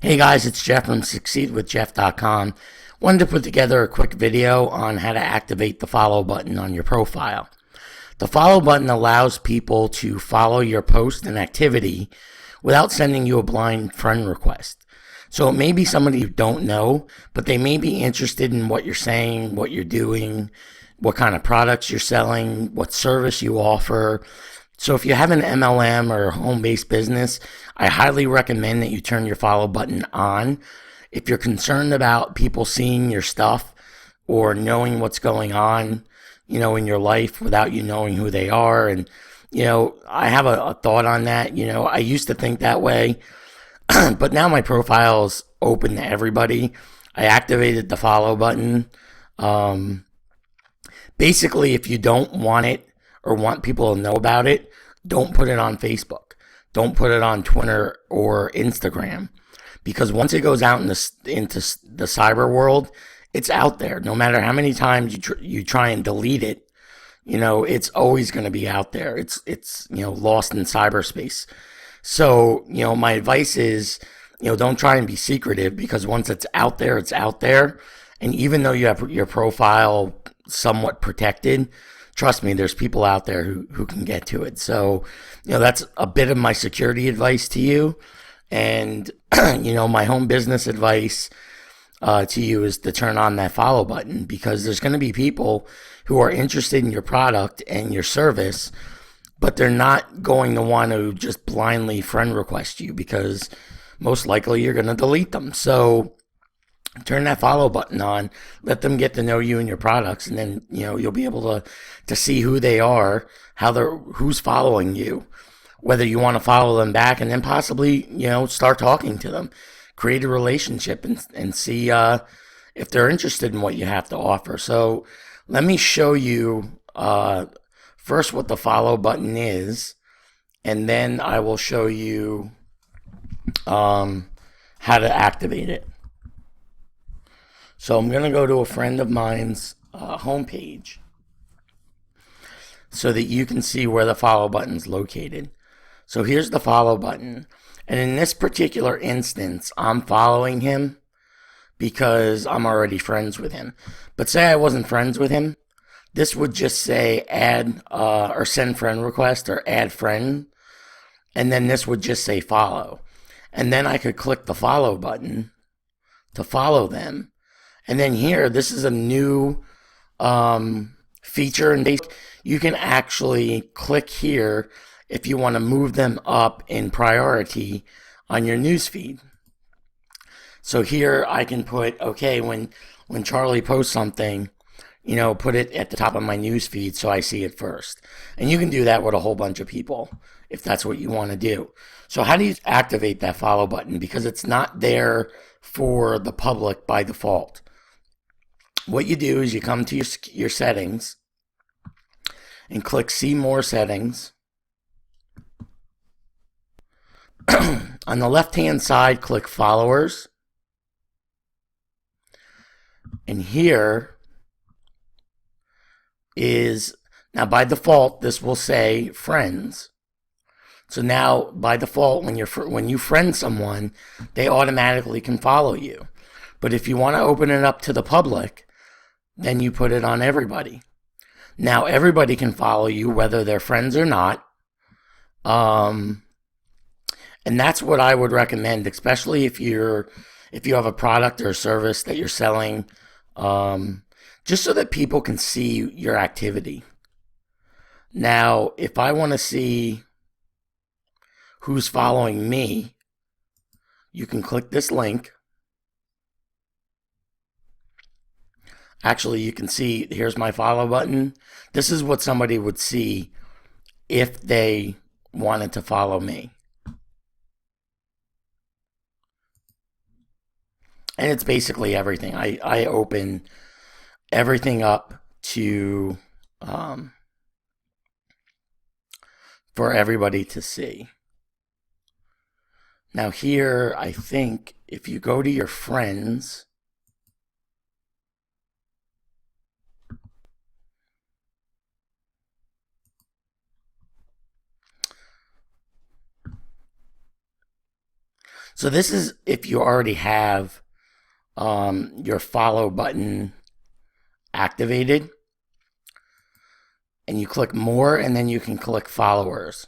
Hey guys, it's Jeff from SucceedWithJeff.com. Wanted to put together a quick video on how to activate the follow button on your profile. The follow button allows people to follow your post and activity without sending you a blind friend request. So it may be somebody you don't know, but they may be interested in what you're saying, what you're doing, what kind of products you're selling, what service you offer. So if you have an MLM or home-based business, I highly recommend that you turn your follow button on. If you're concerned about people seeing your stuff or knowing what's going on, in your life without you knowing who they are. And, I have a thought on that. I used to think that way, but now my profile's open to everybody. I activated the follow button. Basically, if you don't want it or want people to know about it, don't put it on Facebook. Don't put it on Twitter or Instagram. Because once it goes out into the cyber world, it's out there. No matter how many times you try and delete it, it's always going to be out there. It's lost in cyberspace. So, my advice is, don't try and be secretive, because once it's out there, it's out there. And even though you have your profile somewhat protected, trust me, there's people out there who can get to it. So, that's a bit of my security advice to you. And, my home business advice to you is to turn on that follow button, because there's going to be people who are interested in your product and your service, but they're not going to want to just blindly friend request you, because most likely you're going to delete them. So turn that follow button on, let them get to know you and your products, and then, you'll be able to see who they are, who's following you, whether you want to follow them back, and then possibly, start talking to them, create a relationship, and see if they're interested in what you have to offer. So let me show you first what the follow button is, and then I will show you how to activate it. So I'm going to go to a friend of mine's homepage so that you can see where the follow button's located. So here's the follow button. And in this particular instance, I'm following him because I'm already friends with him. But say I wasn't friends with him, this would just say add or send friend request or add friend. And then this would just say follow. And then I could click the follow button to follow them. And then here, this is a new feature, and you can actually click here if you want to move them up in priority on your newsfeed. So here I can put, okay, when Charlie posts something, put it at the top of my newsfeed so I see it first. And you can do that with a whole bunch of people if that's what you want to do. So how do you activate that follow button? Because it's not there for the public by default. What you do is you come to your settings and click See More Settings. On the left-hand side, click Followers. And here is, now by default, this will say Friends. So now, by default, when you friend someone, they automatically can follow you. But if you want to open it up to the public, then you put it on everybody. Now everybody can follow you, whether they're friends or not. And that's what I would recommend, especially if you have a product or a service that you're selling, just so that people can see your activity. Now, if I want to see who's following me, you can click this link. Actually, you can see, here's my follow button. This is what somebody would see if they wanted to follow me. And it's basically everything. I open everything up to for everybody to see. Now here, I think if you go to your friends, So this is if you already have your follow button activated. And you click more, and then you can click followers.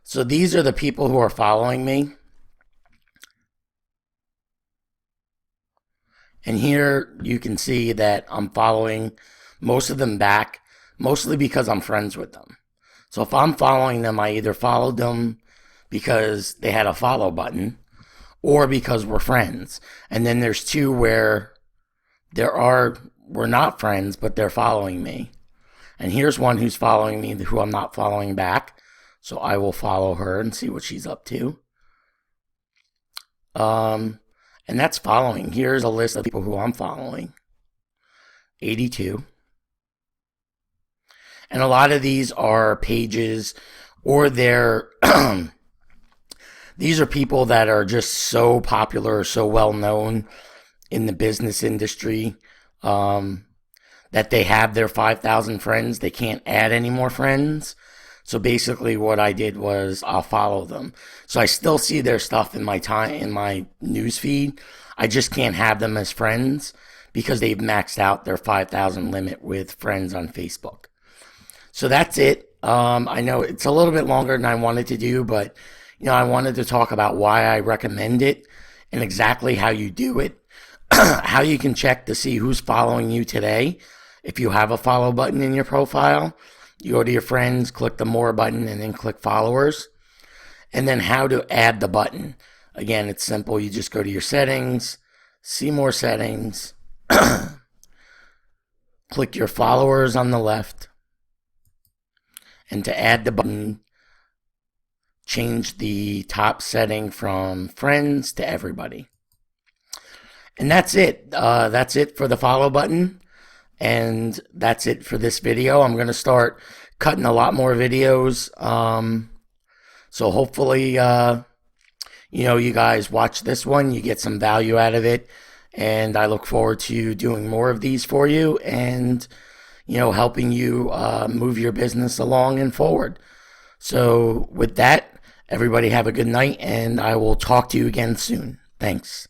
So these are the people who are following me. And here you can see that I'm following most of them back, mostly because I'm friends with them. So if I'm following them, I either followed them because they had a follow button or because we're friends. And then there's two where we're not friends, but they're following me. And here's one who's following me who I'm not following back. So I will follow her and see what she's up to. And that's following. Here's a list of people who I'm following. 82. And a lot of these are pages or they're these are people that are just so popular, so well known in the business industry. That they have their 5,000 friends. They can't add any more friends. So basically what I did was I'll follow them. So I still see their stuff in my news feed. I just can't have them as friends because they've maxed out their 5,000 limit with friends on Facebook. So that's it. I know it's a little bit longer than I wanted to do, but I wanted to talk about why I recommend it and exactly how you do it, how you can check to see who's following you today. If you have a follow button in your profile, you go to your friends, click the more button, and then click followers. And then how to add the button. Again, it's simple. You just go to your settings, see more settings, click your followers on the left. And to add the button, change the top setting from friends to everybody. And that's it. That's it for the follow button. And that's it for this video. I'm going to start cutting a lot more videos. So hopefully, you guys watch this one. You get some value out of it. And I look forward to doing more of these for you and, helping you move your business along and forward. So with that, everybody have a good night. And I will talk to you again soon. Thanks.